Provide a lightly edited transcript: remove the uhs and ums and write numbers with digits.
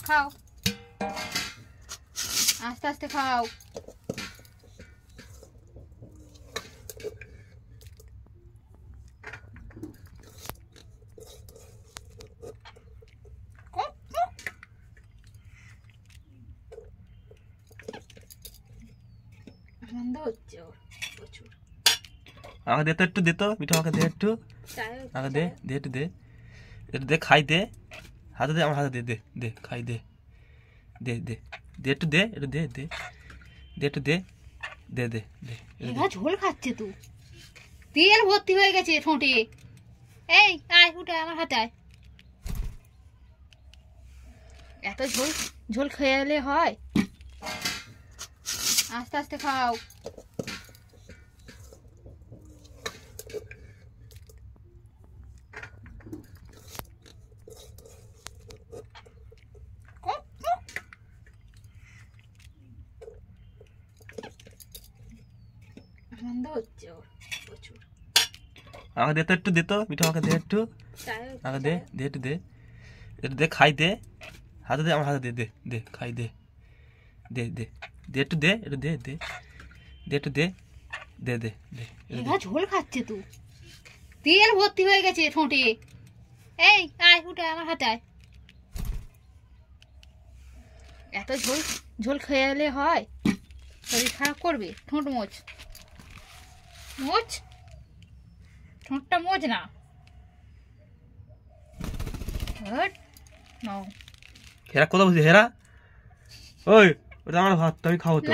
খাও, আস্তে আস্তে খাও। আনন্দ হচ্ছে ওর প্রচুর। আমাকে দে তো, একটু দে তো মিঠু, আমাকে দে একটু, আমাকে দে, দে একটু দে, একটু দে, খাই দে, হাতে দে, আমার হাতে দে, দে দে খাই দে, দে দে দে একটু দে, একটু দে, দে দে একটু দে, দে দে দে। এবার ঝোল খাচ্ছে তুই, তেল ভর্তি হয়ে গেছে ঠোঁটে। এই আয় উঠে আমার হাতে আয়। এত ঝোল ঝোল খেয়ে হয়? আস্তে আস্তে খাও। আনন্দ হচ্ছে ওর প্রচুর। আমাকে দে তো, একটু দে তো মিঠু, আমাকে দে একটু, আমাকে দে, দে একটু দে, একটু দে, খাই দে, হাতে দে, আমার হাতে দে, দে দে খাই দে, দে দে দে একটু দে, একটু দে, দে দে একটু দে, দে দে দে। এবার ঝোল খাচ্ছে তুই, তেল ভর্তি হয়ে গেছে ঠোঁটে। এই আয় উঠে আমার হাতে আয়। এত ঝোল ঝোল খেয়ে হয়? শরীর খারাপ করবে। ঠোঁট মোচ, মোচ ঠোঁটটা মোচ না। হেরা কোথাও বলছি, হেরা ওই ওটা আমার ভাত, আমি খাবো তো।